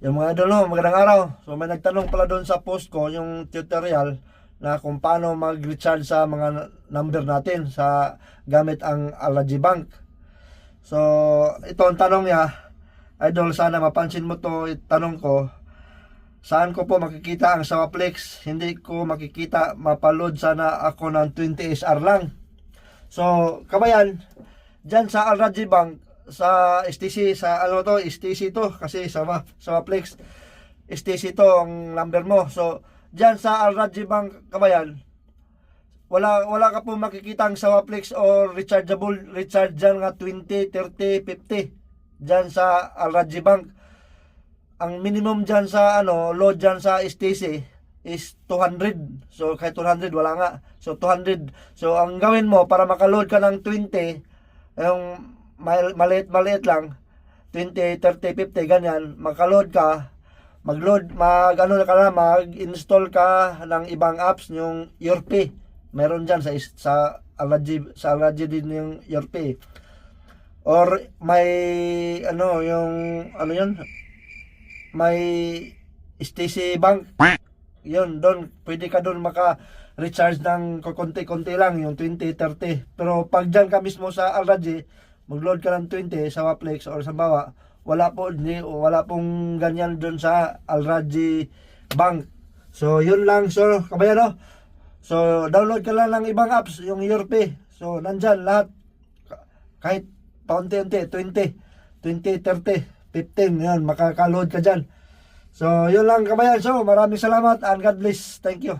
Yung mga idol, no, magandang araw. So may nagtanong pala doon sa post ko, yung tutorial na kung paano mag-recharge sa mga number natin sa gamit ang Alaji Bank. So ito ang tanong niya, idol, sana mapansin mo to. Tanong ko, saan ko po makikita ang Sawaplex? Hindi ko makikita, mapaload sana ako ng 20 SR lang. So kabayan, dyan sa Alaji Bank, sa STC, sa ano to, STC to kasi Sawaplex, STC to ang number mo. So diyan sa Alaji Bank, kabayan, wala ka po makikita ang Sawaplex or recharge dyan nga 20, 30, 50 diyan sa Alaji Bank. Ang minimum dyan sa load dyan sa STC is 200. So kahit 200 wala nga. So 200. So ang gawin mo para makaload ka ng 20, yung maliit lang, 20, 30, 50 ganyan, makaload ka, mag-install ka ng ibang apps, yung YourPay. Meron diyan sa Alaji din yung YourPay. Or may may STC Bank. Yun, doon pwede ka doon maka-recharge ng konti-konti lang, yung 20, 30. Pero pag diyan ka mismo sa Alaji, mag-load ka ng 20 sa Sawaplex or sa Bawa, wala pong ganyan doon sa Alaji Bank. So yun lang. So kabayan, no? So download ka lang ng ibang apps, yung YourPay. So nandyan lahat, kahit paunti-unti, 20, 30, 15, yun, makaka-load ka dyan. So yun lang, kabayan. So maraming salamat and God bless. Thank you.